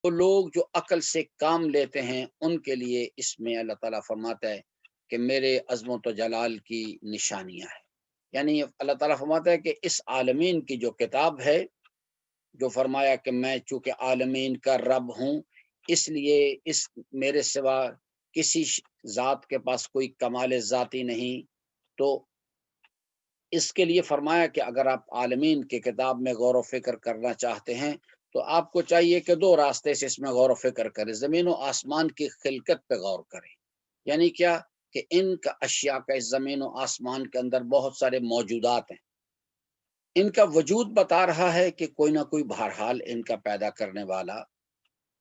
وہ لوگ جو عقل سے کام لیتے ہیں ان کے لیے اس میں اللہ تعالیٰ فرماتا ہے کہ میرے عظمت و جلال کی نشانیاں ہیں۔ یعنی اللہ تعالیٰ فرماتا ہے کہ اس عالمین کی جو کتاب ہے، جو فرمایا کہ میں چونکہ عالمین کا رب ہوں، اس لیے اس میرے سوا کسی ذات کے پاس کوئی کمال ذاتی نہیں، تو اس کے لیے فرمایا کہ اگر آپ عالمین کی کتاب میں غور و فکر کرنا چاہتے ہیں تو آپ کو چاہیے کہ دو راستے سے اس میں غور و فکر کریں۔ زمین و آسمان کی خلقت پہ غور کریں، یعنی کیا کہ ان کا اشیاء کا اس زمین و آسمان کے اندر بہت سارے موجودات ہیں، ان کا وجود بتا رہا ہے کہ کوئی نہ کوئی بہرحال ان کا پیدا کرنے والا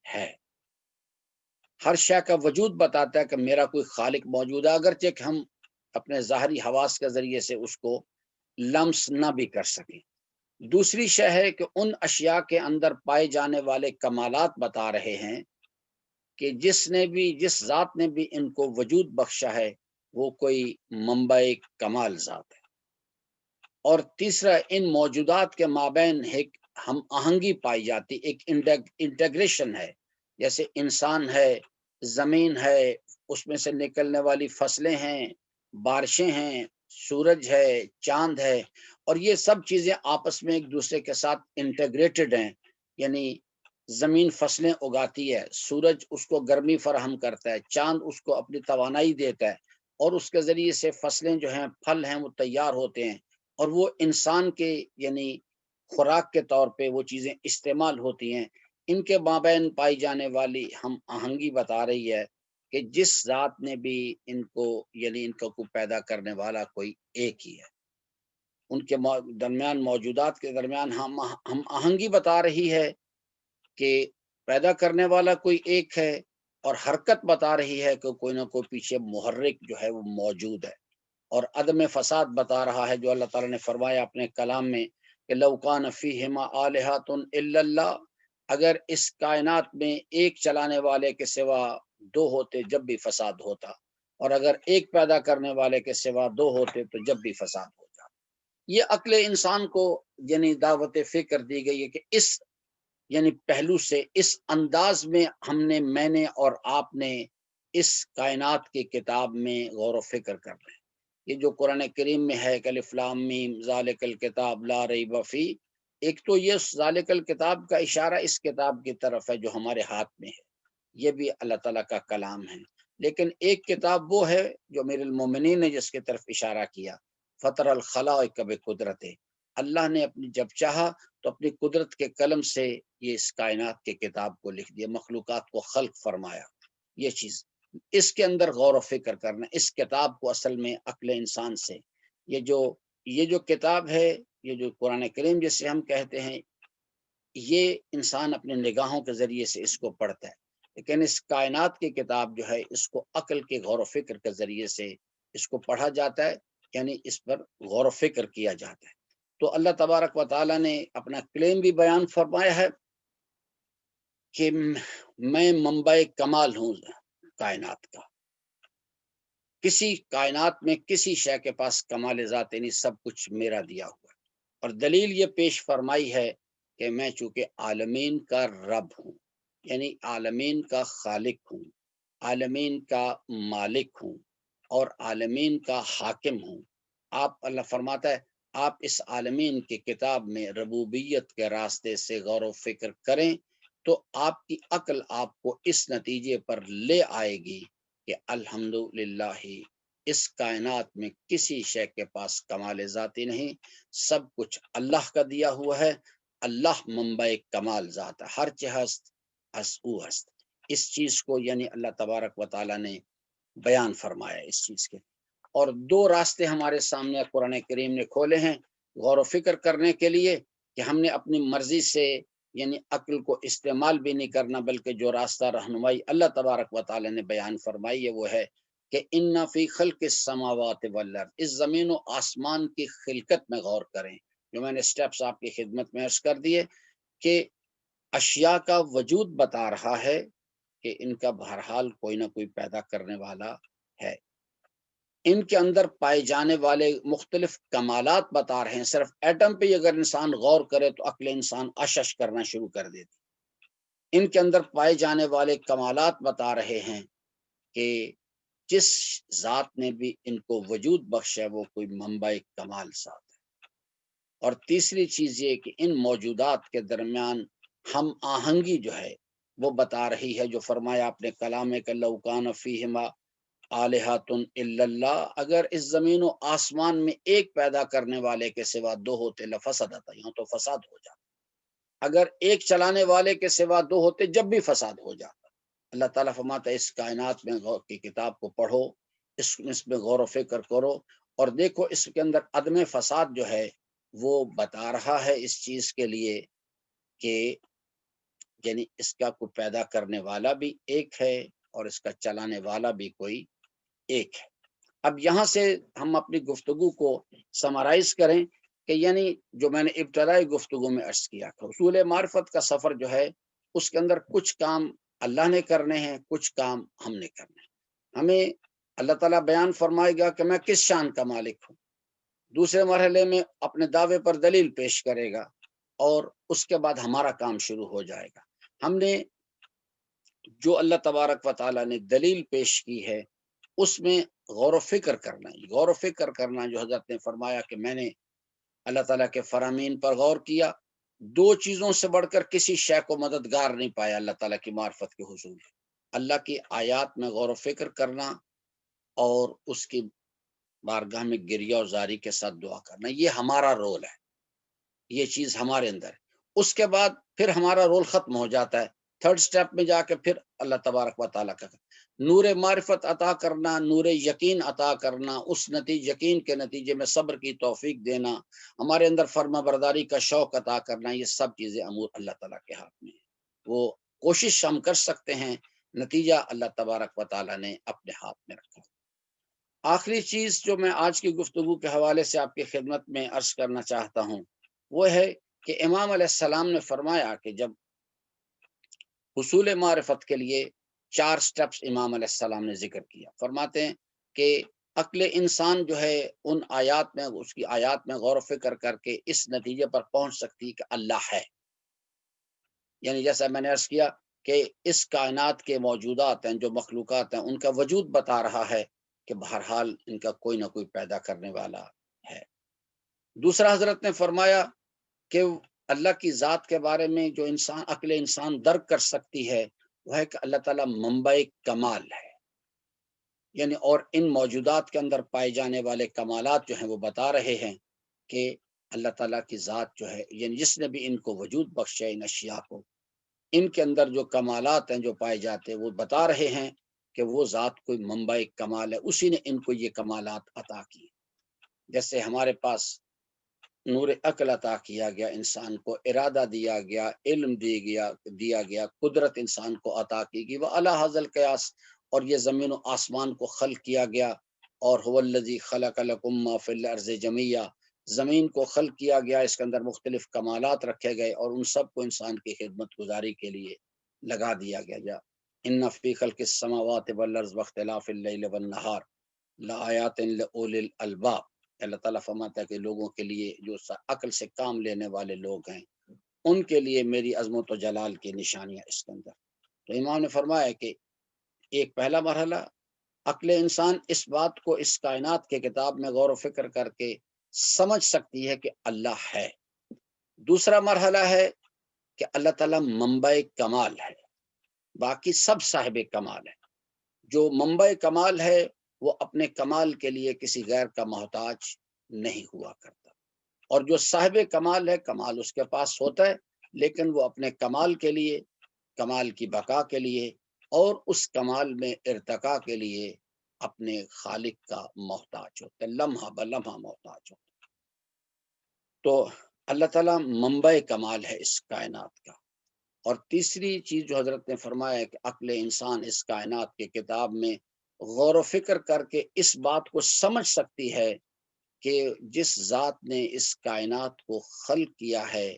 ہے۔ ہر شے کا وجود بتاتا ہے کہ میرا کوئی خالق موجود ہے، اگرچہ کہ ہم اپنے ظاہری حواس کے ذریعے سے اس کو لمس نہ بھی کر سکیں۔ دوسری شے ہے کہ ان اشیاء کے اندر پائے جانے والے کمالات بتا رہے ہیں کہ جس ذات نے بھی ان کو وجود بخشا ہے وہ کوئی منبع کمال ذات ہے۔ اور تیسرا، ان موجودات کے مابین ایک ہم آہنگی پائی جاتی، ایک انٹیگریشن ہے، جیسے انسان ہے، زمین ہے، اس میں سے نکلنے والی فصلیں ہیں، بارشیں ہیں، سورج ہے، چاند ہے، اور یہ سب چیزیں آپس میں ایک دوسرے کے ساتھ انٹیگریٹڈ ہیں۔ یعنی زمین فصلیں اگاتی ہے، سورج اس کو گرمی فراہم کرتا ہے، چاند اس کو اپنی توانائی دیتا ہے، اور اس کے ذریعے سے فصلیں جو ہیں، پھل ہیں، وہ تیار ہوتے ہیں، اور وہ انسان کے یعنی خوراک کے طور پہ وہ چیزیں استعمال ہوتی ہیں۔ ان کے مابین پائی جانے والی ہم آہنگی بتا رہی ہے کہ جس ذات نے بھی ان کو یعنی ان کو پیدا کرنے والا کوئی ایک ہی ہے۔ ان کے درمیان، موجودات کے درمیان ہم آہنگی بتا رہی ہے کہ پیدا کرنے والا کوئی ایک ہے، اور حرکت بتا رہی ہے کہ کوئی نہ کوئی پیچھے محرک جو ہے وہ موجود ہے، اور عدم فساد بتا رہا ہے، جو اللہ تعالیٰ نے فرمایا اپنے کلام میں کہ لو کان فیہما آلہۃ الا اللہ، اگر اس کائنات میں ایک چلانے والے کے سوا دو ہوتے جب بھی فساد ہوتا، اور اگر ایک پیدا کرنے والے کے سوا دو ہوتے تو جب بھی فساد ہوتا۔ یہ عقل انسان کو یعنی دعوت فکر دی گئی ہے کہ اس یعنی پہلو سے، اس انداز میں میں نے اور آپ نے اس کائنات کی کتاب میں غور و فکر کر رہے ہیں۔ یہ جو قرآن کریم میں ہے کہ الف لام میم ذالک الکتاب لا ریب فیہ، ایک تو یہ ذالک الکتاب کا اشارہ اس کتاب کی طرف ہے جو ہمارے ہاتھ میں ہے، یہ بھی اللہ تعالیٰ کا کلام ہے، لیکن ایک کتاب وہ ہے جو امیر المومنین نے جس کی طرف اشارہ کیا، فطر الخلائق بقدرتہ، اللہ نے اپنی جب چاہا تو اپنی قدرت کے قلم سے یہ اس کائنات کے کتاب کو لکھ دیا، مخلوقات کو خلق فرمایا۔ یہ چیز اس کے اندر غور و فکر کرنا، اس کتاب کو اصل میں عقل انسان سے، یہ جو کتاب ہے، یہ جو قرآن کریم جسے ہم کہتے ہیں، یہ انسان اپنے نگاہوں کے ذریعے سے اس کو پڑھتا ہے، لیکن اس کائنات کی کتاب جو ہے اس کو عقل کے غور و فکر کے ذریعے سے اس کو پڑھا جاتا ہے، یعنی اس پر غور و فکر کیا جاتا ہے۔ تو اللہ تبارک و تعالیٰ نے اپنا کلیم بھی بیان فرمایا ہے کہ میں منبع کمال ہوں کائنات کا، کسی کائنات میں کسی شے کے پاس کمال ذات نہیں، سب کچھ میرا دیا ہوا ہے۔ اور دلیل یہ پیش فرمائی ہے کہ میں چونکہ عالمین کا رب ہوں، یعنی عالمین کا خالق ہوں، عالمین کا مالک ہوں، اور عالمین کا حاکم ہوں۔ آپ اللہ فرماتا ہے آپ اس عالمین کی کتاب میں ربوبیت کے راستے سے غور و فکر کریں تو آپ کی عقل آپ کو اس نتیجے پر لے آئے گی کہ الحمدللہ اس کائنات میں کسی شے کے پاس کمال ذاتی نہیں، سب کچھ اللہ کا دیا ہوا ہے، اللہ منبع کمال ذات ہے، ہر چہ ہست از او ہست۔ اس چیز کو یعنی اللہ تبارک و تعالیٰ نے بیان فرمایا اس چیز کے، اور دو راستے ہمارے سامنے قرآن کریم نے کھولے ہیں غور و فکر کرنے کے لیے کہ ہم نے اپنی مرضی سے یعنی عقل کو استعمال بھی نہیں کرنا، بلکہ جو راستہ رہنمائی اللہ تبارک و تعالی نے بیان فرمائی ہے وہ ہے کہ ان فی خلق السماوات والارض، اس زمین و آسمان کی خلقت میں غور کریں، جو میں نے سٹیپس آپ کی خدمت میں عرض کر دیے کہ اشیاء کا وجود بتا رہا ہے کہ ان کا بہرحال کوئی نہ کوئی پیدا کرنے والا ہے، ان کے اندر پائے جانے والے مختلف کمالات بتا رہے ہیں۔ صرف ایٹم پہ اگر انسان غور کرے تو عقل انسان اشش کرنا شروع کر دیتی، ان کے اندر پائے جانے والے کمالات بتا رہے ہیں کہ جس ذات نے بھی ان کو وجود بخشا وہ کوئی منبع کمال ذات ہے۔ اور تیسری چیز یہ کہ ان موجودات کے درمیان ہم آہنگی جو ہے وہ بتا رہی ہے، جو فرمایا اپنے کلام کہ لو کان فیہما آلہۃ الا اللہ، اگر اس زمین و آسمان میں ایک پیدا کرنے والے کے سوا دو ہوتے لفسدتا، یہاں تو فساد ہو جاتا، اگر ایک چلانے والے کے سوا دو ہوتے جب بھی فساد ہو جاتا۔ اللہ تعالیٰ فرماتا ہے اس کائنات میں غور کی کتاب کو پڑھو، اس میں غور و فکر کرو، اور دیکھو اس کے اندر عدم فساد جو ہے وہ بتا رہا ہے اس چیز کے لیے کہ یعنی اس کا کوئی پیدا کرنے والا بھی ایک ہے اور اس کا چلانے والا بھی کوئی ایک ہے۔ اب یہاں سے ہم اپنی گفتگو کو سمرائز کریں کہ یعنی جو میں نے ابتدائی گفتگو میں عرض کیا تھا، اصول معرفت کا سفر جو ہے اس کے اندر کچھ کام اللہ نے کرنے ہیں، کچھ کام ہم نے کرنے ہیں۔ ہمیں اللہ تعالیٰ بیان فرمائے گا کہ میں کس شان کا مالک ہوں، دوسرے مرحلے میں اپنے دعوے پر دلیل پیش کرے گا، اور اس کے بعد ہمارا کام شروع ہو جائے گا۔ ہم نے جو اللہ تبارک و تعالیٰ نے دلیل پیش کی ہے اس میں غور و فکر کرنا ہے۔ غور و فکر کرنا جو حضرت نے فرمایا کہ میں نے اللہ تعالیٰ کے فرامین پر غور کیا، دو چیزوں سے بڑھ کر کسی شے کو مددگار نہیں پایا اللہ تعالیٰ کی معرفت کے حصول، اللہ کی آیات میں غور و فکر کرنا اور اس کی بارگاہ میں گریہ و زاری کے ساتھ دعا کرنا، یہ ہمارا رول ہے، یہ چیز ہمارے اندر ہے۔ اس کے بعد پھر ہمارا رول ختم ہو جاتا ہے، تھرڈ سٹیپ میں جا کے پھر اللہ تبارک و تعالیٰ کا نور معرفت عطا کرنا، نور یقین عطا کرنا، اس یقین کے نتیجے میں صبر کی توفیق دینا، ہمارے اندر فرما برداری کا شوق عطا کرنا، یہ سب چیزیں امور اللہ تعالیٰ کے ہاتھ میں ہیں۔ وہ کوشش ہم کر سکتے ہیں، نتیجہ اللہ تبارک و تعالیٰ نے اپنے ہاتھ میں رکھا۔ آخری چیز جو میں آج کی گفتگو کے حوالے سے آپ کی خدمت میں عرض کرنا چاہتا ہوں وہ ہے کہ امام علیہ السلام نے فرمایا کہ جب حصول معرفت کے لیے 4 سٹیپس امام علیہ السلام نے ذکر کیا، فرماتے ہیں کہ عقل انسان جو ہے ان آیات میں، اس کی آیات میں غور و فکر کر کے اس نتیجے پر پہنچ سکتی کہ اللہ ہے۔ یعنی جیسا میں نے عرض کیا کہ اس کائنات کے موجودات ہیں، جو مخلوقات ہیں، ان کا وجود بتا رہا ہے کہ بہرحال ان کا کوئی نہ کوئی پیدا کرنے والا ہے۔ دوسرا حضرت نے فرمایا کہ اللہ کی ذات کے بارے میں جو عقل انسان درک کر سکتی ہے وہ ہے کہ اللہ تعالیٰ منبع کمال ہے، یعنی اور ان موجودات کے اندر پائے جانے والے کمالات جو ہیں وہ بتا رہے ہیں کہ اللہ تعالیٰ کی ذات جو ہے، یعنی جس نے بھی ان کو وجود بخشا، ان اشیاء کو، ان کے اندر جو کمالات ہیں جو پائے جاتے ہیں وہ بتا رہے ہیں کہ وہ ذات کوئی منبع کمال ہے، اسی نے ان کو یہ کمالات عطا کی۔ جیسے ہمارے پاس نور عقل عطا کیا گیا، انسان کو ارادہ دیا گیا، علم دیا گیا، قدرت انسان کو عطا کی گئی، وہ اعلیٰ حاصل قیاس، اور یہ زمین و آسمان کو خلق کیا گیا، اور هو الذی خلق لکم ما فی الارض جمیعا، زمین کو خلق کیا گیا، اس کے اندر مختلف کمالات رکھے گئے اور ان سب کو انسان کی خدمت گزاری کے لیے لگا دیا گیا۔ ان فی خلق السماوات والارض واختلاف اللیل والنہار لآیات لأولی الالباب، اللہ تعالیٰ فرماتا ہے کہ لوگوں کے لیے جو عقل سے کام لینے والے لوگ ہیں ان کے لیے میری عظمت و جلال کی نشانیاں اس کے اندر۔ تو امام نے فرمایا کہ ایک پہلا مرحلہ عقل انسان اس بات کو اس کائنات کے کتاب میں غور و فکر کر کے سمجھ سکتی ہے کہ اللہ ہے۔ دوسرا مرحلہ ہے کہ اللہ تعالیٰ منبع کمال ہے، باقی سب صاحب کمال ہے۔ جو منبع کمال ہے وہ اپنے کمال کے لیے کسی غیر کا محتاج نہیں ہوا کرتا، اور جو صاحب کمال ہے کمال اس کے پاس ہوتا ہے، لیکن وہ اپنے کمال کے لیے، کمال کی بقا کے لیے اور اس کمال میں ارتقاء کے لیے اپنے خالق کا محتاج ہوتا ہے، لمحہ بلمحہ محتاج ہوتا ہے۔ تو اللہ تعالیٰ منبع کمال ہے اس کائنات کا۔ اور تیسری چیز جو حضرت نے فرمایا ہے کہ عقل انسان اس کائنات کے کتاب میں غور و فکر کر کے اس بات کو سمجھ سکتی ہے کہ جس ذات نے اس کائنات کو خلق کیا ہے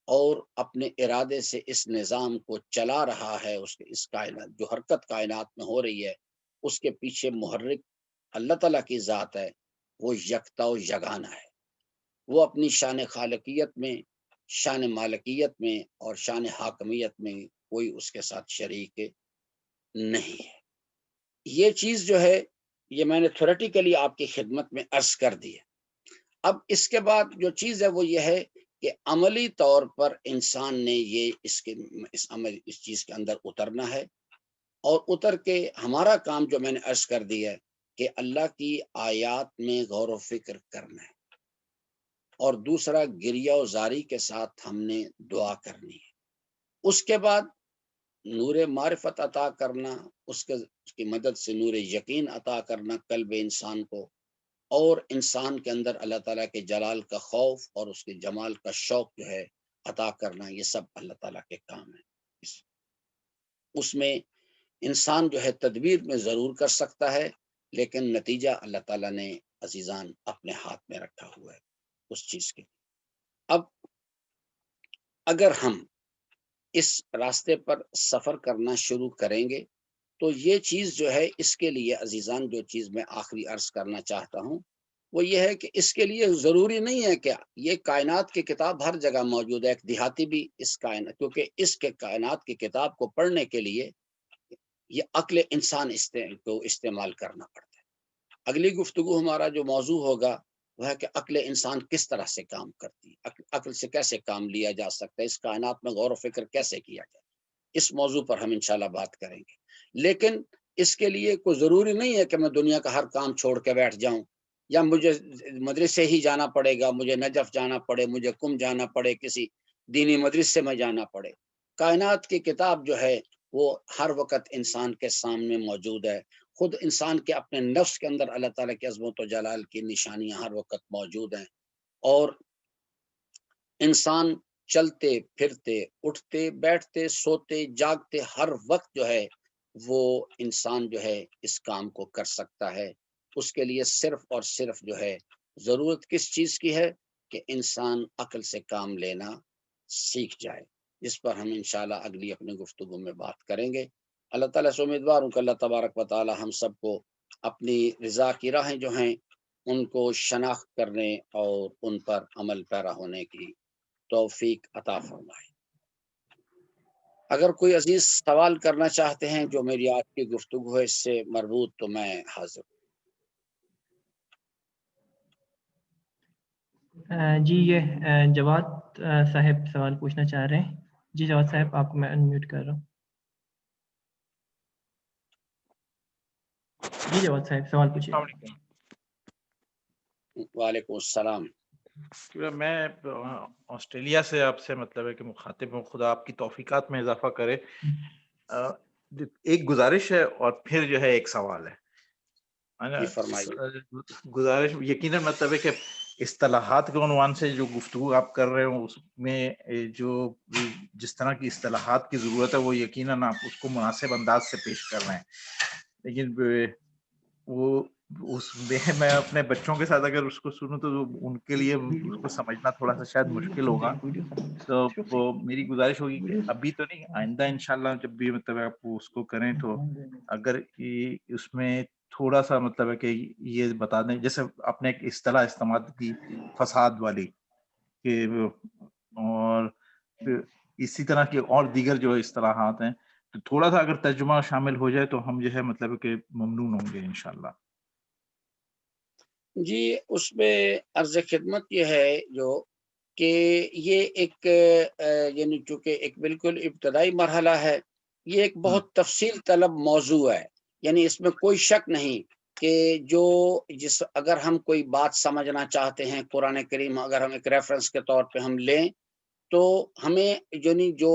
اور اپنے ارادے سے اس نظام کو چلا رہا ہے، اس کائنات جو حرکت کائنات میں ہو رہی ہے اس کے پیچھے محرک اللہ تعالیٰ کی ذات ہے، وہ یکتا و یگانہ ہے۔ وہ اپنی شان خالقیت میں، شان مالکیت میں اور شان حاکمیت میں کوئی اس کے ساتھ شریک نہیں ہے۔ یہ چیز جو ہے یہ میں نے تھیوریٹیکلی آپ کی خدمت میں عرض کر دی ہے۔ اب اس کے بعد جو چیز ہے وہ یہ ہے کہ عملی طور پر انسان نے یہ اس چیز کے اندر اترنا ہے، اور اتر کے ہمارا کام جو میں نے عرض کر دی ہے کہ اللہ کی آیات میں غور و فکر کرنا ہے، اور دوسرا گریہ و زاری کے ساتھ ہم نے دعا کرنی ہے۔ اس کے بعد نور معرفت عطا کرنا، اس کی مدد سے نور یقین عطا کرنا قلب انسان کو، اور انسان کے اندر اللہ تعالیٰ کے جلال کا خوف اور اس کے جمال کا شوق جو ہے عطا کرنا، یہ سب اللہ تعالیٰ کے کام ہے۔ اس میں انسان جو ہے تدبیر میں ضرور کر سکتا ہے، لیکن نتیجہ اللہ تعالیٰ نے عزیزان اپنے ہاتھ میں رکھا ہوا ہے اس چیز کے۔ اب اگر ہم اس راستے پر سفر کرنا شروع کریں گے تو یہ چیز جو ہے اس کے لیے عزیزان جو چیز میں آخری عرض کرنا چاہتا ہوں وہ یہ ہے کہ اس کے لیے ضروری نہیں ہے کہ یہ کائنات کی کتاب ہر جگہ موجود ہے، ایک دیہاتی بھی اس کائنات، کیونکہ اس کے کائنات کی کتاب کو پڑھنے کے لیے یہ عقل انسان کو استعمال کرنا پڑتا ہے۔ اگلی گفتگو ہمارا جو موضوع ہوگا وہ ہے کہ عقل انسان کس طرح سے کام کرتی ہے، عقل سے کیسے کام لیا جا سکتا ہے، اس کائنات میں غور و فکر کیسے کیا جائے، اس موضوع پر ہم انشاءاللہ بات کریں گے۔ لیکن اس کے لیے کوئی ضروری نہیں ہے کہ میں دنیا کا ہر کام چھوڑ کے بیٹھ جاؤں، یا مجھے مدرسے ہی جانا پڑے گا، مجھے نجف جانا پڑے، مجھے کم جانا پڑے، کسی دینی مدرسے میں جانا پڑے۔ کائنات کی کتاب جو ہے وہ ہر وقت انسان کے سامنے موجود ہے، خود انسان کے اپنے نفس کے اندر اللہ تعالیٰ کی عظمت و جلال کی نشانیاں ہر وقت موجود ہیں، اور انسان چلتے پھرتے اٹھتے بیٹھتے سوتے جاگتے ہر وقت جو ہے وہ انسان جو ہے اس کام کو کر سکتا ہے۔ اس کے لیے صرف اور صرف جو ہے ضرورت کس چیز کی ہے کہ انسان عقل سے کام لینا سیکھ جائے، جس پر ہم انشاءاللہ اگلی اپنی گفتگو میں بات کریں گے۔ اللہ تعالیٰ سے امیدوار ہوں کہ اللہ تبارک و تعالی ہم سب کو اپنی رضا کی راہیں جو ہیں ان کو شناخت کرنے اور ان پر عمل پیرا ہونے کی توفیق عطا فرمائے۔ اگر کوئی عزیز سوال کرنا چاہتے ہیں جو میری آج کی گفتگو ہے اس سے مربوط، تو میں حاضر ہوں۔ جی یہ جواد صاحب سوال پوچھنا چاہ رہے ہیں۔ جی جواد صاحب آپ کو میں انمیوٹ کر رہا ہوں۔ جی جواد صاحب سوال پوچھیے۔ السلام علیکم۔ وعلیکم السلام۔ میں آسٹریلیا سے آپ سے مطلب ہے کہ مخاطب ہوں، خدا آپ کی توفیقات میں اضافہ کرے۔ ایک گزارش ہے اور پھر جو ہے ایک سوال ہے۔ گزارش یقیناً مطلب ہے کہ اصطلاحات کے عنوان سے جو گفتگو آپ کر رہے ہوں اس میں جو جس طرح کی اصطلاحات کی ضرورت ہے وہ یقیناً آپ اس کو مناسب انداز سے پیش کر رہے ہیں، لیکن وہ اس میں اپنے بچوں کے ساتھ اگر اس کو سنوں تو ان کے لیے اس کو سمجھنا تھوڑا سا شاید مشکل ہوگا۔ تو وہ میری گزارش ہوگی کہ ابھی تو نہیں، آئندہ انشاءاللہ جب بھی مطلب آپ اس کو کریں تو اگر اس میں تھوڑا سا مطلب ہے کہ یہ بتا دیں، جیسے آپ نے ایک اصطلاح استعمال کی فساد والی، کہ اور اسی طرح کی اور دیگر جو اصطلاحات ہیں، تو تھوڑا سا اگر ترجمہ شامل ہو جائے تو ہم جو ہے مطلب کہ ممنون ہوں گے انشاءاللہ۔ جی اس میں عرض خدمت یہ ہے جو کہ یہ ایک یعنی چونکہ ایک بالکل ابتدائی مرحلہ ہے، یہ ایک بہت تفصیل طلب موضوع ہے، یعنی اس میں کوئی شک نہیں کہ اگر ہم کوئی بات سمجھنا چاہتے ہیں قرآن کریم اگر ہم ایک ریفرنس کے طور پہ ہم لیں تو ہمیں یعنی جو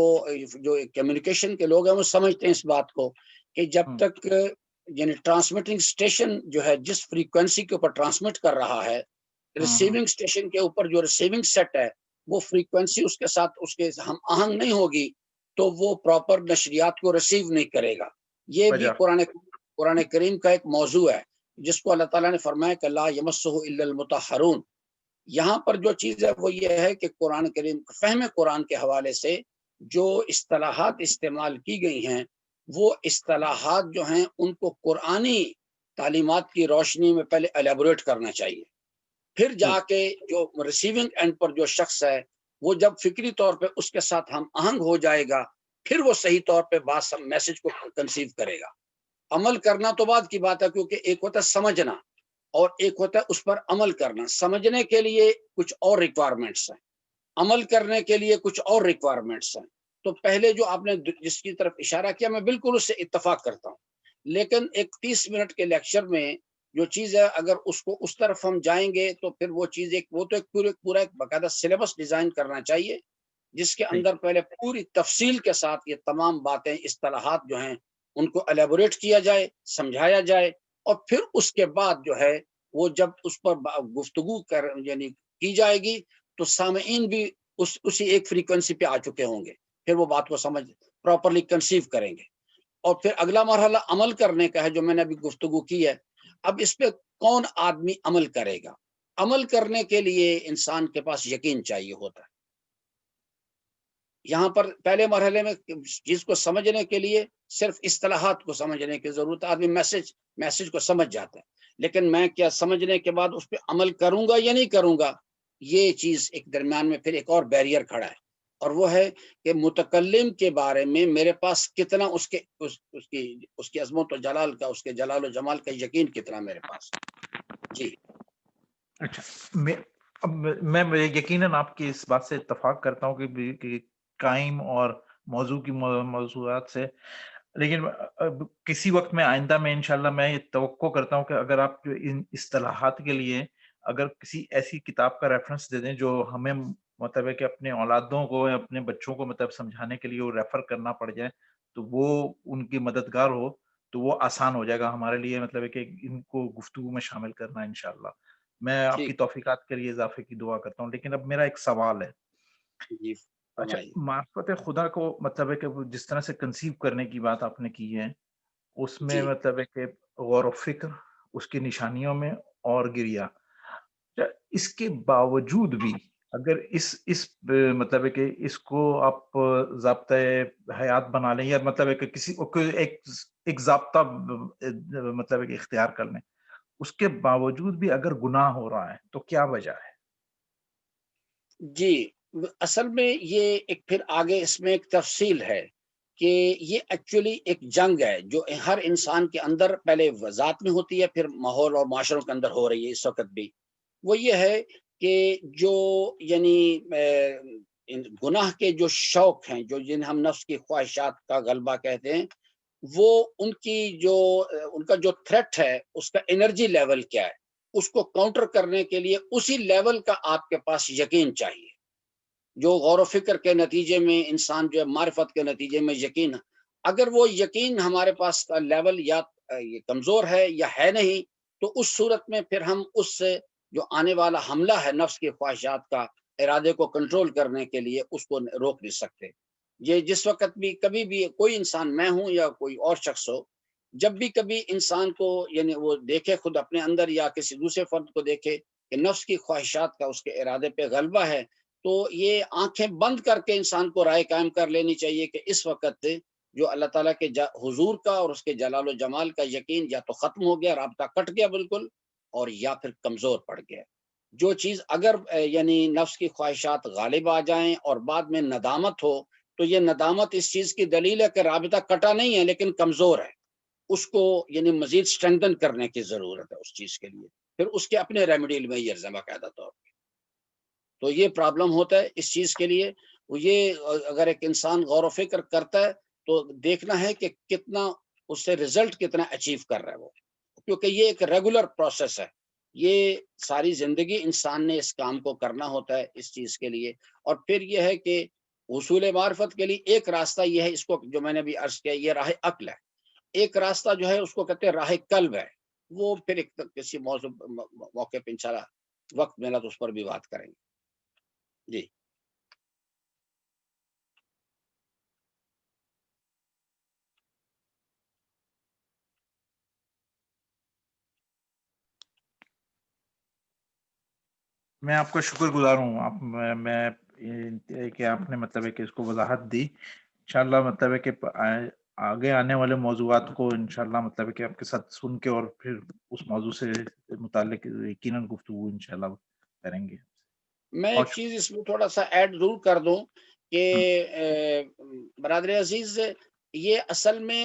کمیونیکیشن کے لوگ ہیں وہ سمجھتے ہیں اس بات کو کہ جب تک یعنی ٹرانسمیٹنگ سٹیشن جو ہے جس فریکوینسی کے اوپر ٹرانسمٹ کر رہا ہے، ریسیونگ سٹیشن کے اوپر جو ریسیونگ سیٹ ہے وہ فریکوینسی اس کے ساتھ اس کے ہم آہنگ نہیں ہوگی تو وہ پراپر نشریات کو ریسیو نہیں کرے گا۔ یہ بھی قرآن کریم کا ایک موضوع ہے جس کو اللہ تعالیٰ نے فرمایا کہ لا یمسہ الا المطہرون۔ یہاں پر جو چیز ہے وہ یہ ہے کہ قرآن کریم فہم قرآن کے حوالے سے جو اصطلاحات استعمال کی گئی ہیں وہ اصطلاحات جو ہیں ان کو قرآنی تعلیمات کی روشنی میں پہلے الیبوریٹ کرنا چاہیے، پھر جا کے جو ریسیونگ اینڈ پر جو شخص ہے وہ جب فکری طور پہ اس کے ساتھ ہم آہنگ ہو جائے گا پھر وہ صحیح طور پہ بات میسج کو کنسیو کرے گا. عمل کرنا تو بعد کی بات ہے، کیونکہ ایک ہوتا ہے سمجھنا اور ایک ہوتا ہے اس پر عمل کرنا. سمجھنے کے لیے کچھ اور ریکوائرمنٹس ہیں، عمل کرنے کے لیے کچھ اور ریکوائرمنٹس ہیں. تو پہلے جو آپ نے جس کی طرف اشارہ کیا میں بالکل اس سے اتفاق کرتا ہوں، لیکن ایک 30 منٹ کے لیکچر میں جو چیز ہے اگر اس کو اس طرف ہم جائیں گے تو پھر وہ چیز وہ تو ایک پورا ایک باقاعدہ سلیبس ڈیزائن کرنا چاہیے جس کے اندر پہلے پوری تفصیل کے ساتھ یہ تمام باتیں اصطلاحات جو ہیں ان کو الیبوریٹ کیا جائے، سمجھایا جائے، اور پھر اس کے بعد جو ہے وہ جب اس پر گفتگو یعنی کی جائے گی تو سامعین بھی اسی ایک فریکوینسی پہ آ چکے ہوں گے، پھر وہ بات کو سمجھ پراپرلی کنسیو کریں گے. اور پھر اگلا مرحلہ عمل کرنے کا ہے جو میں نے ابھی گفتگو کی ہے. اب اس پہ کون آدمی عمل کرے گا؟ عمل کرنے کے لیے انسان کے پاس یقین چاہیے ہوتا ہے. یہاں پر پہلے مرحلے میں چیز کو سمجھنے کے لیے صرف اصطلاحات کو سمجھنے کی ضرورت ہے. آدمی میسج کو سمجھ جاتا ہے، لیکن میں کیا سمجھنے کے بعد اس پہ عمل کروں گا یا نہیں کروں گا، یہ چیز ایک درمیان میں پھر ایک اور بیریئر کھڑا ہے، اور وہ ہے کہ متکلم کے بارے میں میرے پاس کتنا اس کی عظمت و جلال کا، اس کے جلال و جمال کا یقین کتنا میرے پاس. جی اچھا، میں یقیناً آپ کی اس بات سے اتفاق کرتا ہوں کہ قائم اور موضوع کی موضوعات سے، لیکن کسی وقت میں آئندہ میں انشاءاللہ میں یہ توقع کرتا ہوں کہ اگر آپ ان اصطلاحات کے لیے اگر کسی ایسی کتاب کا ریفرنس دے دیں جو ہمیں مطلب ہے کہ اپنے اولادوں کو یا اپنے بچوں کو مطلب سمجھانے کے لیے وہ ریفر کرنا پڑ جائے تو وہ ان کی مددگار ہو تو وہ آسان ہو جائے گا ہمارے لیے، مطلب ہے کہ ان کو گفتگو میں شامل کرنا انشاءاللہ. میں آپ کی ٹھیک. توفیقات کے لیے اضافے کی دعا کرتا ہوں. لیکن اب میرا ایک سوال ہے. جی اچھا، فرمائیے. معرفت خدا کو مطلب ہے کہ جس طرح سے کنسیو کرنے کی بات آپ نے کی ہے اس میں جی مطلب ہے کہ غور و فکر، اس کی نشانیوں میں اور گریا، اس کے باوجود بھی اگر اس مطلب ہے کہ اس کو آپ ضابطۂ حیات بنا لیں یا مطلب ہے کہ کسی ایک ضابطہ مطلب ہے کہ اختیار کر لیں، اس کے باوجود بھی اگر گناہ ہو رہا ہے تو کیا وجہ ہے؟ جی اصل میں یہ ایک پھر آگے اس میں ایک تفصیل ہے کہ یہ ایکچولی ایک جنگ ہے جو ہر انسان کے اندر پہلے ذات میں ہوتی ہے، پھر ماحول اور معاشروں کے اندر ہو رہی ہے اس وقت بھی. وہ یہ ہے کہ جو یعنی گناہ کے جو شوق ہیں، جو جن ہم نفس کی خواہشات کا غلبہ کہتے ہیں، وہ ان کا جو تھریٹ ہے اس کا انرجی لیول کیا ہے، اس کو کاؤنٹر کرنے کے لیے اسی لیول کا آپ کے پاس یقین چاہیے. جو غور و فکر کے نتیجے میں انسان جو ہے معرفت کے نتیجے میں یقین، اگر وہ یقین ہمارے پاس کا لیول یا یہ کمزور ہے یا ہے نہیں، تو اس صورت میں پھر ہم اس سے جو آنے والا حملہ ہے نفس کی خواہشات کا، ارادے کو کنٹرول کرنے کے لیے اس کو روک نہیں سکتے. یہ جس وقت بھی کبھی بھی کوئی انسان، میں ہوں یا کوئی اور شخص ہو، جب بھی کبھی انسان کو یعنی وہ دیکھے خود اپنے اندر یا کسی دوسرے فرد کو دیکھے کہ نفس کی خواہشات کا اس کے ارادے پہ غلبہ ہے، تو یہ آنکھیں بند کر کے انسان کو رائے قائم کر لینی چاہیے کہ اس وقت جو اللہ تعالیٰ کے حضور کا اور اس کے جلال و جمال کا یقین یا تو ختم ہو گیا، رابطہ کٹ گیا بالکل، اور یا پھر کمزور پڑ گیا. جو چیز اگر یعنی نفس کی خواہشات غالب آ جائیں اور بعد میں ندامت ہو، تو یہ ندامت اس چیز کی دلیل ہے کہ رابطہ کٹا نہیں ہے لیکن کمزور ہے. اس کو یعنی مزید اسٹرینگتھن کرنے کی ضرورت ہے اس چیز کے لیے، پھر اس کے اپنے ریمیڈیل میں یہ باقاعدہ طور پہ. تو یہ پرابلم ہوتا ہے اس چیز کے لیے. یہ اگر ایک انسان غور و فکر کرتا ہے تو دیکھنا ہے کہ کتنا اس سے رزلٹ کتنا اچیو کر رہا ہے وہ، کیونکہ یہ ایک ریگولر پروسیس ہے. یہ ساری زندگی انسان نے اس کام کو کرنا ہوتا ہے اس چیز کے لیے. اور پھر یہ ہے کہ حصول معرفت کے لیے ایک راستہ یہ ہے، اس کو جو میں نے بھی عرض کیا، یہ راہ عقل ہے. ایک راستہ جو ہے اس کو کہتے ہیں راہ قلب ہے. وہ پھر ایک کسی موقع پہ انشاءاللہ وقت ملا تو اس پر بھی بات کریں گے. جی میں آپ کا شکر گزار ہوں. میں کہ آپ نے مطلب ہے کہ اس کو وضاحت دی. انشاءاللہ مطلب ہے کہ آگے آنے والے موضوعات کو انشاءاللہ مطلب ہے کہ آپ کے ساتھ سن کے اور پھر اس موضوع سے متعلق یقیناً گفتگو انشاءاللہ کریں گے. میں ایک چیز اس میں تھوڑا سا ایڈ ضرور کر دوں کہ برادر عزیز یہ اصل میں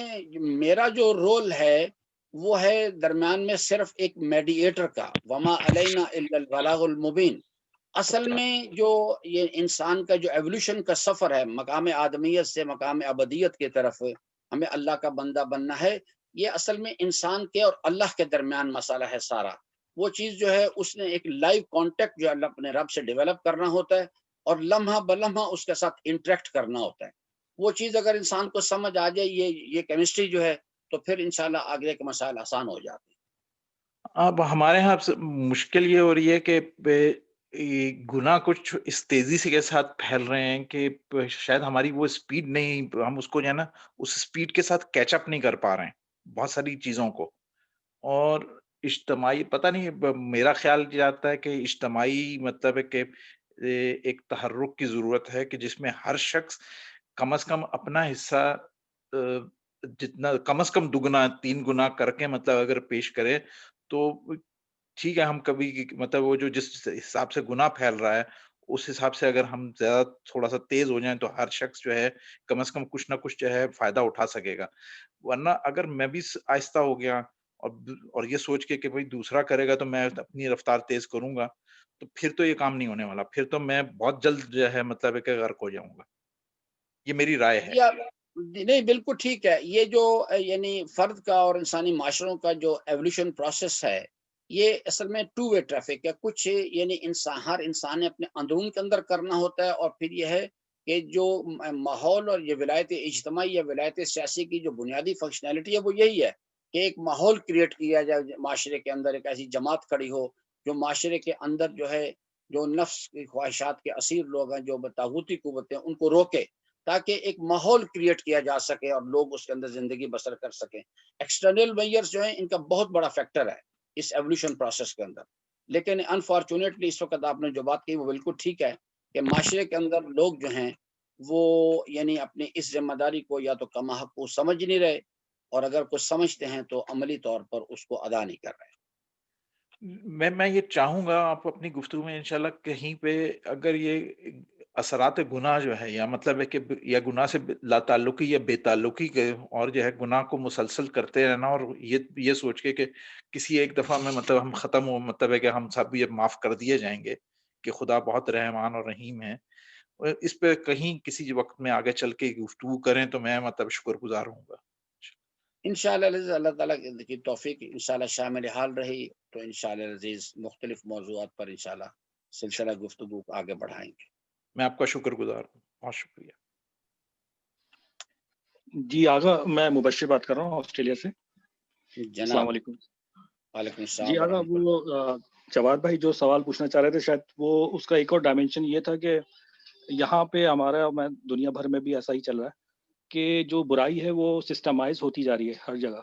میرا جو رول ہے وہ ہے درمیان میں صرف ایک میڈیٹر کا، وما علینا الا البلاغ المبین۔ اصل میں جو یہ انسان کا جو ایولیوشن کا سفر ہے مقام آدمیت سے مقام ابدیت کی طرف ہمیں اللہ کا بندہ بننا ہے، یہ اصل میں انسان کے اور اللہ کے درمیان مسئلہ ہے سارا۔ وہ چیز جو ہے اس نے ایک لائیو کانٹیکٹ جو اللہ اپنے رب سے ڈیولپ کرنا ہوتا ہے اور لمحہ بلمحہ اس کے ساتھ انٹریکٹ کرنا ہوتا ہے۔ وہ چیز اگر انسان کو سمجھ آ جائے، یہ کیمسٹری جو ہے، تو پھر انشاءاللہ آگے کے مسائل آسان ہو جاتے ہیں۔ اب ہمارے یہاں مشکل یہ ہو رہی ہے کہ گناہ کچھ اس تیزی سے کے ساتھ پھیل رہے ہیں کہ شاید ہماری وہ سپیڈ نہیں، ہم اس کو جو ہے نا اس سپیڈ کے ساتھ کیچ اپ نہیں کر پا رہے ہیں بہت ساری چیزوں کو۔ اور اجتماعی پتہ نہیں، میرا خیال یہ آتا ہے کہ اجتماعی مطلب ہے کہ ایک تحرک کی ضرورت ہے کہ جس میں ہر شخص کم از کم اپنا حصہ جتنا کم از کم دگنا 3 گنا کر کے مطلب اگر پیش کرے تو ٹھیک ہے۔ ہم کبھی مطلب وہ جو جس حساب سے گناہ پھیل رہا ہے اس حساب سے اگر ہم زیادہ تھوڑا سا تیز ہو جائیں تو ہر شخص جو ہے کم از کم کچھ نہ کچھ جو ہے فائدہ اٹھا سکے گا۔ ورنہ اگر میں بھی آہستہ ہو گیا اور یہ سوچ کے کہ بھائی دوسرا کرے گا تو میں اپنی رفتار تیز کروں گا، تو پھر تو یہ کام نہیں ہونے والا، پھر تو میں بہت جلد جو ہے مطلب ہے کہ غرق ہو جاؤں گا۔ یہ میری رائے ہے۔ یا نہیں، بالکل ٹھیک ہے۔ یہ جو یعنی فرد کا اور انسانی معاشروں کا جو ایولیوشن پروسیس ہے، یہ اصل میں ٹو وے ٹریفک ہے۔ کچھ یعنی ہر انسان نے اپنے اندرون کے اندر کرنا ہوتا ہے، اور پھر یہ ہے کہ جو ماحول اور یہ ولایت اجتماعی یا ولایت سیاسی کی جو بنیادی فنکشنالٹی ہے وہ یہی ہے کہ ایک ماحول کریٹ کیا جائے، معاشرے کے اندر ایک ایسی جماعت کھڑی ہو جو معاشرے کے اندر جو ہے جو نفس کی خواہشات کے اسیر لوگ ہیں، جو طاغوتی قوتیں، ان کو روکے، تاکہ ایک ماحول کریٹ کیا جا سکے اور لوگ اس کے اندر زندگی بسر کر سکیں۔ ایکسٹرنل میئرز جو ہیں ان کا بہت بڑا فیکٹر ہے اس ایولیوشن پروسیس کے اندر، لیکن انفارچونیٹلی اس وقت آپ نے جو بات کی وہ بالکل ٹھیک ہے کہ معاشرے کے اندر لوگ جو ہیں وہ یعنی اپنی اس ذمہ داری کو یا تو کم حق کو سمجھ نہیں رہے، اور اگر کچھ سمجھتے ہیں تو عملی طور پر اس کو ادا نہیں کر رہے۔ میں یہ چاہوں گا آپ اپنی گفتگو میں انشاءاللہ کہیں پہ اگر یہ اثرات گناہ جو ہے یا مطلب ہے کہ یا گناہ سے لا تعلقی یا بے تعلقی کے اور جو ہے گناہ کو مسلسل کرتے رہنا اور یہ سوچ کے کہ کسی ایک دفعہ میں مطلب ہم ختم ہو، مطلب ہے کہ ہم سب یہ معاف کر دیے جائیں گے کہ خدا بہت رحمان اور رحیم ہے، اس پہ کہیں کسی وقت میں آگے چل کے گفتگو کریں تو میں مطلب شکر گزار ہوں گا۔ انشاءاللہ العزیز اللہ تعالیٰ کی توفیق انشاءاللہ شامل حال رہی تو انشاءاللہ العزیز مختلف موضوعات پر انشاءاللہ سلسلہ گفتگو کو آگے بڑھائیں گے۔ میں آپ کا شکر گزار ہوں، بہت شکریہ۔ جی آغا، میں مبشر بات کر رہا ہوں آسٹریلیا سے۔ السلام جناب علیکم۔ وعلیکم السلام جی آغا، ورحمۃ اللہ۔ وہ جواد بھائی جو سوال پوچھنا چاہ رہے تھے، شاید وہ اس کا ایک اور ڈائمینشن یہ تھا کہ یہاں پہ ہمارا میں دنیا بھر میں بھی ایسا ہی چل رہا ہے کہ جو برائی ہے وہ سسٹمائز ہوتی جا رہی ہے ہر جگہ،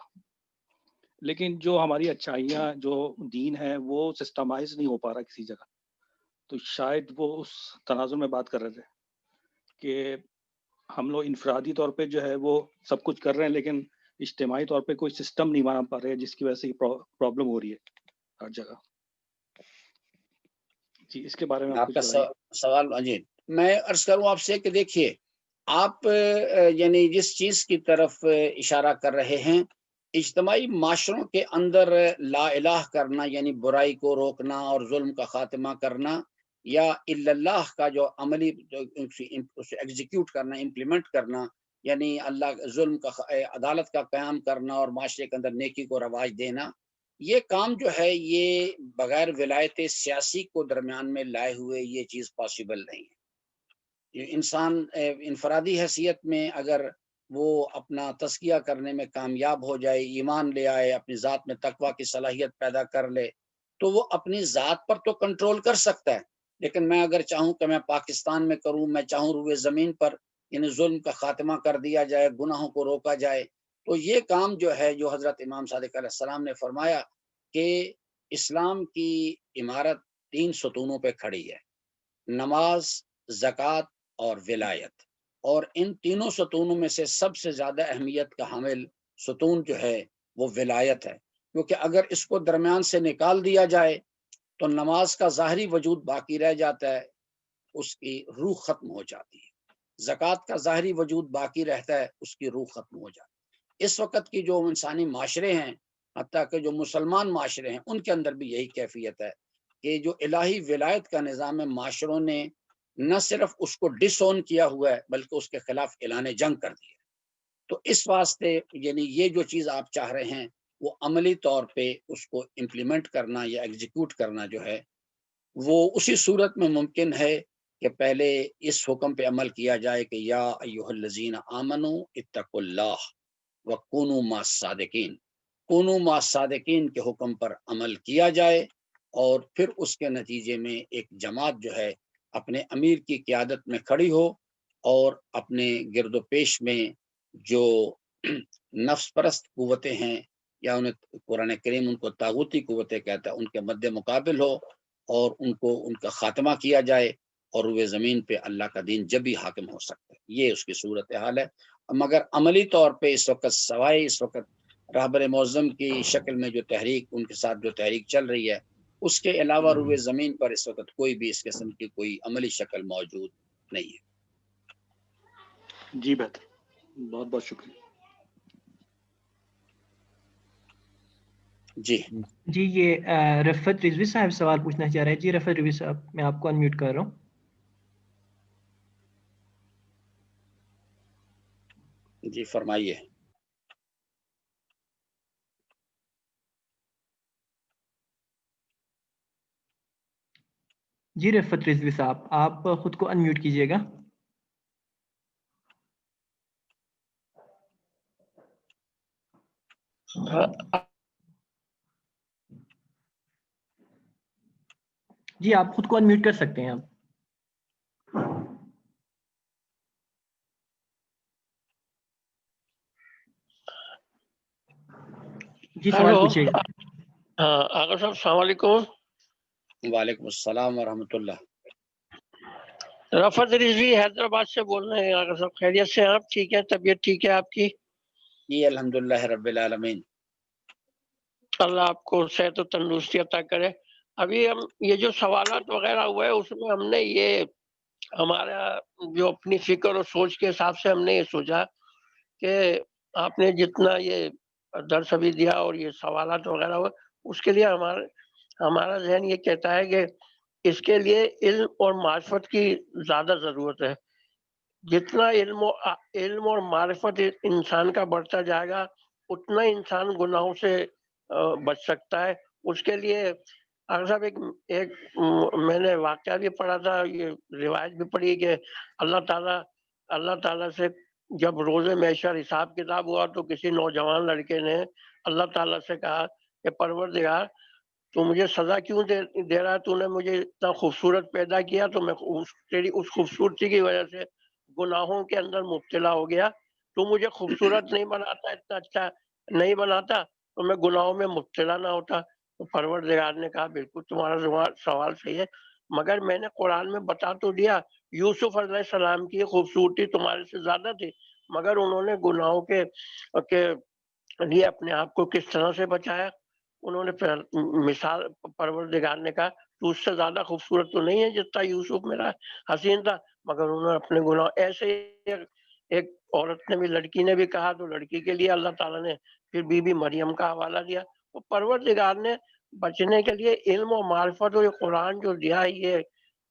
لیکن جو ہماری اچھائیاں جو دین ہے وہ سسٹمائز نہیں ہو پا رہا کسی جگہ۔ تو شاید وہ اس تناظر میں بات کر رہے تھے کہ ہم لوگ انفرادی طور پہ جو ہے وہ سب کچھ کر رہے ہیں لیکن اجتماعی طور پہ کوئی سسٹم نہیں بنا پا رہے، جس کی وجہ سے پرابلم ہو رہی ہے ہر جگہ۔ جی اس کے بارے میں آپ کچھ کا بتائیے۔ سوال عجیب، میں عرض کروں آپ سے کہ دیکھیے، آپ یعنی جس چیز کی طرف اشارہ کر رہے ہیں، اجتماعی معاشروں کے اندر لا الہ کرنا یعنی برائی کو روکنا اور ظلم کا خاتمہ کرنا، یا الا اللہ کا جو عملی ایگزیکیوٹ کرنا، امپلیمنٹ کرنا، یعنی اللہ ظلم کا عدالت کا قیام کرنا اور معاشرے کے اندر نیکی کو رواج دینا، یہ کام جو ہے یہ بغیر ولایت سیاسی کو درمیان میں لائے ہوئے یہ چیز پاسبل نہیں ہے۔ یہ انسان انفرادی حیثیت میں اگر وہ اپنا تزکیہ کرنے میں کامیاب ہو جائے، ایمان لے آئے، اپنی ذات میں تقویٰ کی صلاحیت پیدا کر لے، تو وہ اپنی ذات پر تو کنٹرول کر سکتا ہے، لیکن میں اگر چاہوں کہ میں پاکستان میں کروں، میں چاہوں روئے زمین پر یعنی ظلم کا خاتمہ کر دیا جائے، گناہوں کو روکا جائے، تو یہ کام جو ہے جو حضرت امام صادق علیہ السلام نے فرمایا کہ اسلام کی عمارت 3 ستونوں پہ کھڑی ہے: نماز، زکوٰۃ اور ولایت، اور ان تینوں ستونوں میں سے سب سے زیادہ اہمیت کا حامل ستون جو ہے وہ ولایت ہے، کیونکہ اگر اس کو درمیان سے نکال دیا جائے تو نماز کا ظاہری وجود باقی رہ جاتا ہے، اس کی روح ختم ہو جاتی ہے۔ زکوٰۃ کا ظاہری وجود باقی رہتا ہے، اس کی روح ختم ہو جاتی ہے۔ اس وقت کی جو انسانی معاشرے ہیں، حتیٰ کہ جو مسلمان معاشرے ہیں، ان کے اندر بھی یہی کیفیت ہے کہ جو الہی ولایت کا نظام ہے، معاشروں نے نہ صرف اس کو ڈس اون کیا ہوا ہے بلکہ اس کے خلاف اعلان جنگ کر دیا۔ تو اس واسطے یعنی یہ جو چیز آپ چاہ رہے ہیں وہ عملی طور پہ اس کو امپلیمنٹ کرنا یا ایگزیکیوٹ کرنا جو ہے وہ اسی صورت میں ممکن ہے کہ پہلے اس حکم پہ عمل کیا جائے کہ یا ایھا الذین آمنوا اتقوا اللہ وکونوا مع الصادقین، کونوا مع الصادقین کے حکم پر عمل کیا جائے، اور پھر اس کے نتیجے میں ایک جماعت جو ہے اپنے امیر کی قیادت میں کھڑی ہو اور اپنے گرد و پیش میں جو نفس پرست قوتیں ہیں، یا انہیں قرآن کریم ان کو طاغوتی قوتیں کہتا ہے، ان کے مد مقابل ہو اور ان کو ان کا خاتمہ کیا جائے، اور روئے زمین پہ اللہ کا دین جب بھی حاکم ہو سکتا ہے۔ یہ اس کی صورتحال ہے۔ مگر عملی طور پہ اس وقت سوائے اس وقت رہبر معظم کی شکل میں جو تحریک ان کے ساتھ جو تحریک چل رہی ہے، اس کے علاوہ روئے زمین پر اس وقت کوئی بھی اس قسم کی کوئی عملی شکل موجود نہیں ہے۔ جی بہتر، بہت بہت شکریہ۔ جی یہ رفت رضوی صاحب سوال پوچھنا چاہ رہے ہیں۔ جی رفت رضوی صاحب، میں آپ کو انمیوٹ کر رہا ہوں۔ جی فرمائیے۔ جی رفت رضوی صاحب، آپ خود کو انمیوٹ کیجئے گا۔ جی آپ خود کو انمیوٹ کر سکتے ہیں آپ۔ جی سوال پوچھیے گا۔ آقا صاحب السلام علیکم۔ وعلیکم السلام ورحمۃ اللہ۔ رفت رضوی حیدرآباد سے بول رہے ہیں آقا صاحب، خیریت سے آپ؟ ٹھیک ہے، طبیعت ٹھیک ہے آپ کی؟ جی الحمدللہ رب العالمین۔ اللہ آپ کو صحت و تندرستی عطا کرے۔ ابھی ہم یہ جو سوالات وغیرہ ہوئے اس میں ہم نے یہ ہمارا جو اپنی فکر اور سوچ کے حساب سے ہم نے یہ سوچا کہ آپ نے جتنا یہ درس ابھی دیا اور یہ سوالات وغیرہ ہوئے، اس کے لیے ہمارا ذہن یہ کہتا ہے کہ اس کے لیے علم اور معرفت کی زیادہ ضرورت ہے۔ جتنا علم اور معرفت انسان کا بڑھتا جائے گا اتنا انسان گناہوں سے بچ سکتا ہے۔ اس کے لیے اگر صاحب ایک میں نے واقعہ بھی پڑھا تھا، یہ روایت بھی پڑھی کہ اللہ تعالیٰ سے جب روز محشر حساب کتاب ہوا تو کسی نوجوان لڑکے نے اللہ تعالیٰ سے کہا کہ پروردگار تو مجھے سزا کیوں دے رہا ہے؟ تو نے مجھے اتنا خوبصورت پیدا کیا تو میں تیری اس خوبصورتی کی وجہ سے گناہوں کے اندر مبتلا ہو گیا۔ تو مجھے خوبصورت نہیں بناتا، اتنا اچھا نہیں بناتا تو میں گناہوں میں مبتلا نہ ہوتا۔ تو پروردگار نے کہا بالکل تمہارا سوال صحیح ہے، مگر میں نے قرآن میں بتا تو دیا یوسف علیہ السلام کی خوبصورتی تمہارے سے زیادہ تھی، مگر انہوں نے گناہوں کے لیے اپنے آپ کو کس طرح سے بچایا۔ انہوں نے مثال پروردگار نے کہا تو اس سے زیادہ خوبصورت تو نہیں ہے جتنا یوسف میرا حسین تھا، مگر انہوں نے اپنے گناہ ایسے ایک عورت نے بھی، لڑکی نے بھی کہا تو لڑکی کے لیے اللہ تعالیٰ نے پھر بی بی مریم کا حوالہ دیا۔ تو پروردگار نے بچنے کے لیے علم و معرفت اور قرآن جو دیا ہے، یہ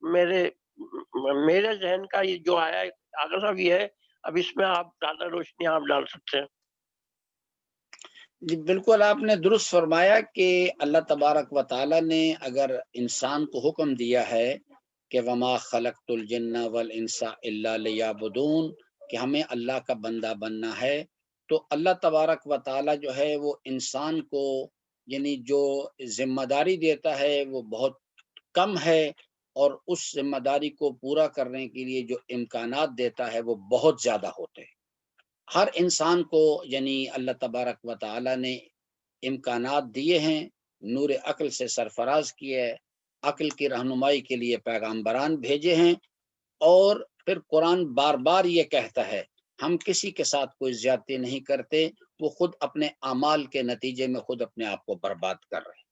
میرے ذہن کا یہ جو آیا ہے آقا صاحب یہ ہے۔ اب اس میں آپ زیادہ روشنی آپ ڈال سکتے ہیں۔ جی بالکل آپ نے درست فرمایا کہ اللہ تبارک و تعالی نے اگر انسان کو حکم دیا ہے کہ وما خلقت الجن والانس الا لیعبدون، کہ ہمیں اللہ کا بندہ بننا ہے، تو اللہ تبارک و تعالی جو ہے وہ انسان کو یعنی جو ذمہ داری دیتا ہے وہ بہت کم ہے، اور اس ذمہ داری کو پورا کرنے کے لیے جو امکانات دیتا ہے وہ بہت زیادہ ہوتے ہیں۔ ہر انسان کو یعنی اللہ تبارک و تعالی نے امکانات دیے ہیں، نور عقل سے سرفراز کیے ہے، عقل کی رہنمائی کے لیے پیغامبران بھیجے ہیں، اور پھر قرآن بار بار یہ کہتا ہے ہم کسی کے ساتھ کوئی زیادتی نہیں کرتے، وہ خود اپنے اعمال کے نتیجے میں خود اپنے آپ کو برباد کر رہے ہیں۔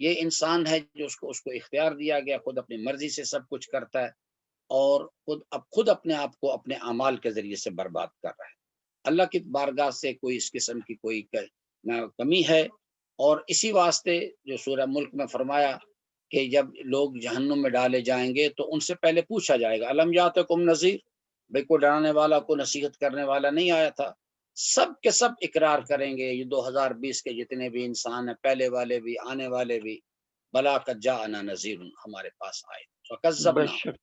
یہ انسان ہے جو اس کو اختیار دیا گیا، خود اپنی مرضی سے سب کچھ کرتا ہے، اور خود اپنے آپ کو اپنے اعمال کے ذریعے سے برباد کر رہا ہے۔ اللہ کی بارگاہ سے کوئی اس قسم کی کوئی کمی ہے، اور اسی واسطے جو سورہ ملک میں فرمایا کہ جب لوگ جہنم میں ڈالے جائیں گے تو ان سے پہلے پوچھا جائے گا الم یاتکم نذیر، بھئی کوئی ڈرانے والا، کوئی نصیحت کرنے والا نہیں آیا تھا؟ سب کے سب اقرار کریں گے، یہ 2020 کے جتنے بھی انسان ہیں، پہلے والے بھی آنے والے بھی، بلا قد جاءنا نذیر، ہمارے پاس آئے بے فکذبنا، شک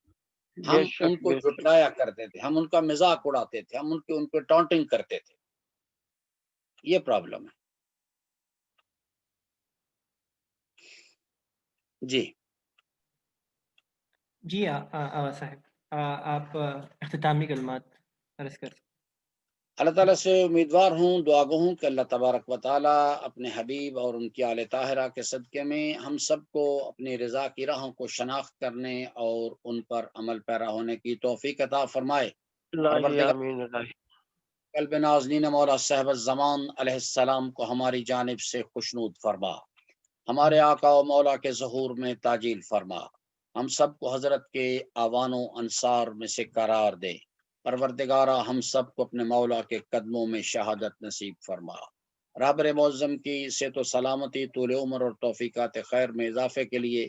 ہم بے ان شک کو بے شک۔ جھٹلایا کرتے تھے، ہم ان کا مذاق اڑاتے تھے، ہم ان پہ ٹانٹنگ کرتے تھے۔ یہ پرابلم ہے جی۔ جی آواز صاحب آپ اختتامی کلمات عرض کر سکتے۔ اللہ تعالیٰ سے امیدوار ہوں، دعا گو ہوں کہ اللہ تبارک و تعالیٰ اپنے حبیب اور ان کی آل طاہرہ کے صدقے میں ہم سب کو اپنی رضا کی راہوں کو شناخت کرنے اور ان پر عمل پیرا ہونے کی توفیق عطا فرمائے۔ الہی پروردگار آمین الہی۔ قلب نازنین مولا صاحب الزمان علیہ السلام کو ہماری جانب سے خوشنود فرما، ہمارے آقا و مولا کے ظہور میں تاجیل فرما، ہم سب کو حضرت کے آوان و انصار میں سے قرار دے۔ پروردگارہ ہم سب کو اپنے مولا کے قدموں میں شہادت نصیب فرما۔ رابر معظم کی صحت و سلامتی، طول عمر اور توفیقات خیر میں اضافے کے لیے،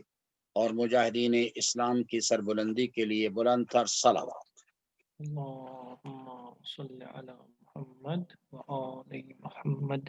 اور مجاہدین اسلام کی سربلندی کے لیے بلند تر صلوات۔ اللہم صلی علی محمد و آل محمد۔